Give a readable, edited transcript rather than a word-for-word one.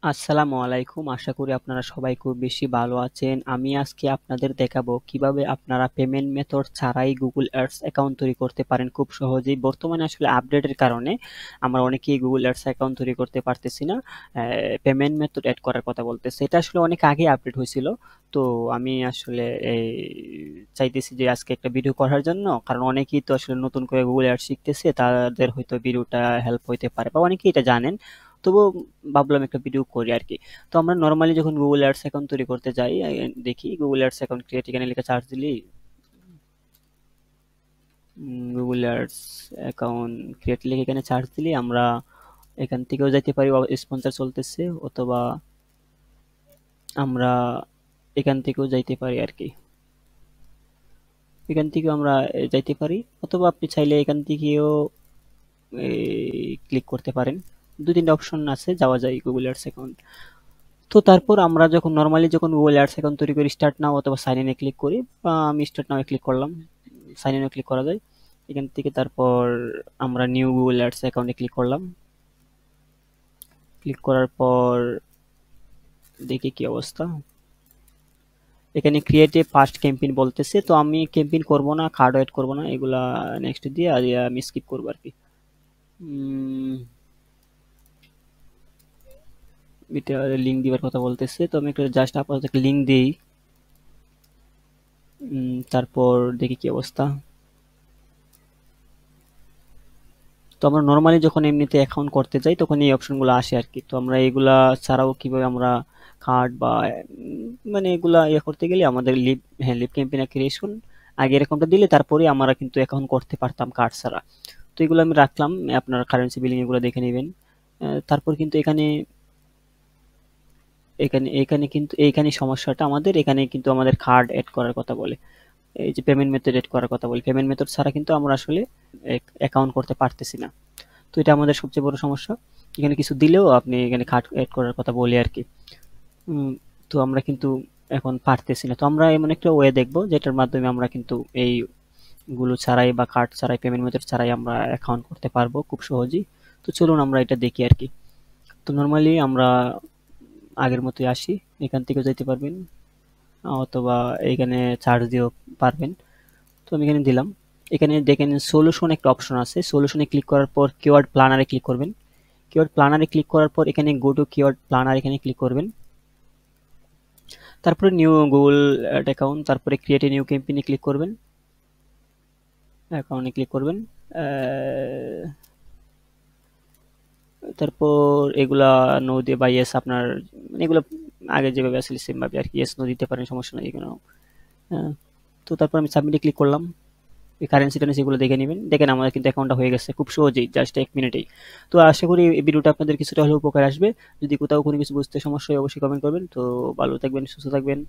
আসসালামু আলাইকুম। আশা করি আপনারা সবাই খুব বেশি ভালো আছেন। আমি আজকে আপনাদের দেখাবো কিভাবে আপনারা পেমেন্ট মেথড ছাড়াই গুগল অ্যাডস অ্যাকাউন্ট তৈরি করতে পারেন খুব সহজেই। বর্তমানে আসলে আপডেটের কারণে আমরা অনেকেই গুগল অ্যাডস অ্যাকাউন্ট তৈরি করতে পারতেছি না। পেমেন্ট মেথড এড করার কথা বলতেছে। এটা আসলে অনেক আগে আপডেট হয়েছিল। তো আমি আসলে এই চাইতেছি যে আজকে একটা ভিডিও করার জন্য, কারণ অনেকেই তো আসলে নতুন করে গুগল অ্যাডস শিখতেছে, তাদের হয়তো ভিডিওটা হেল্প হইতে পারে বা অনেকেই এটা জানেন। তবুও ভাবলাম একটা ভিডিও করি আর কি। তো আমরা নর্মালি যখন গুগল অ্যাডস অ্যাকাউন্ট তৈরি করতে যাই, দেখি গুগল অ্যাডস অ্যাকাউন্ট ক্রিয়েট, এখানে লিখে চার্জ দিলি গুগল অ্যাডস অ্যাকাউন্ট ক্রিয়েট লিখে এখানে চার্জ দিলি আমরা এখান থেকেও যাইতে পারি, স্পন্সর চলতেছে, অথবা আমরা এখান থেকেও যাইতে পারি আর কি। এখান থেকেও আমরা যাইতে পারি, অথবা আপনি চাইলে এখান থেকেও ক্লিক করতে পারেন। দু তিনটা অপশন আছে, যাওয়া যায় গুগল অ্যাডস অ্যাকাউন্ট। তো তারপর আমরা যখন নরমালি যখন গুগল অ্যাডস অ্যাকাউন্ট তৈরি করি, স্টার্ট নাও অথবা সাইন ইনে ক্লিক করি, বা আমি স্টার্ট নাও ক্লিক করলাম, সাইন ইনে ক্লিক করা যায় এখান থেকে। তারপর আমরা নিউ গুগল অ্যাডস অ্যাকাউন্টে ক্লিক করলাম। ক্লিক করার পর দেখি কি অবস্থা। এখানে ক্রিয়েট এ ফার্স্ট ক্যাম্পেইন বলতেছে, তো আমি ক্যাম্পেইন করব না, কার্ড এড করব না, এগুলা নেক্সট দিয়ে আর আমি স্কিপ করবো আর কি। এটা লিঙ্ক দিবার কথা বলতেছে, তো আমি একটা জাস্ট আপাতত একটা লিঙ্ক দিই। তারপর দেখি কি অবস্থা। তো আমরা নর্মালি যখন এমনিতে অ্যাকাউন্ট করতে যাই তখন এই অপশনগুলো আসে আর কি। তো আমরা এগুলা ছাড়াও কিভাবে আমরা কার্ড বা মানে এগুলা করতে গেলে আমাদের লিভ ক্যাম্পেইন ক্রিয়েশন আগে এরকমটা দিলে তারপরে আমরা কিন্তু অ্যাকাউন্ট করতে পারতাম কার্ড ছাড়া। তো এগুলো আমি রাখলাম, আপনার কারেন্সি বিলিং এগুলো দেখে নেবেন। তারপর কিন্তু এখানে এখানে এখানে কিন্তু এইখানে সমস্যাটা আমাদের, এখানে কিন্তু আমাদের কার্ড এড করার কথা বলে, এই যে পেমেন্ট মেথড এড করার কথা বলি, পেমেন্ট মেথড ছাড়া কিন্তু আমরা আসলে অ্যাকাউন্ট করতে পারতেছি না। তো এটা আমাদের সবচেয়ে বড় সমস্যা। এখানে কিছু দিলেও আপনি এখানে কার্ড এড করার কথা বলি আর কি। উম, তো আমরা কিন্তু এখন পারতেছি না। তো আমরা এমন একটা ওয়ে দেখবো যেটার মাধ্যমে আমরা কিন্তু এই গুলো ছাড়াই বা কার্ড ছাড়াই, পেমেন্ট মেথড ছাড়াই আমরা অ্যাকাউন্ট করতে পারবো খুব সহজেই। তো চলুন আমরা এটা দেখি আর কি। তো নর্মালি আমরা আগের মতোই আসি, এখান থেকেও যেতে পারবেন, অথবা এখানে চার্জ দিয়েও পারবেন। তো আমি এখানে দিলাম। এখানে দেখেন সলিউশন একটা অপশন আছে, সলিউশনে ক্লিক করার পর কিওয়ার্ড প্ল্যানারে ক্লিক করবেন। কিওয়ার্ড প্ল্যানারে ক্লিক করার পর এখানে গো টু কিওয়ার্ড প্ল্যানার এখানে ক্লিক করবেন। তারপরে নিউ গুগল অ্যাকাউন্ট, তারপরে ক্রিয়েট এ নিউ ক্যাম্পেইনে ক্লিক করবেন, অ্যাকাউন্টে ক্লিক করবেন। তারপর এগুলা নো দিয়ে বা ইয়েস আপনার, মানে এগুলো আগে যেভাবে আসলে সেম ভাবে আর কি, ইয়েস নো দিতে পারেন, সমস্যা নাই এখানে। তো তারপর আমি সাবমিটে ক্লিক করলাম। এই কারেন্সি টারেন্সি এগুলো দেখে নেবেন। দেখেন আমাদের কিন্তু অ্যাকাউন্টটা হয়ে গেছে খুব সহজেই, জাস্ট 1 মিনিটেই। তো আশা করি এই ভিডিওটা আপনাদের কিছুটা হলেও উপকার আসবে। যদি কোথাও কোনো কিছু বুঝতে সমস্যা হয় অবশ্যই কমেন্ট করবেন। তো ভালো থাকবেন, সুস্থ থাকবেন।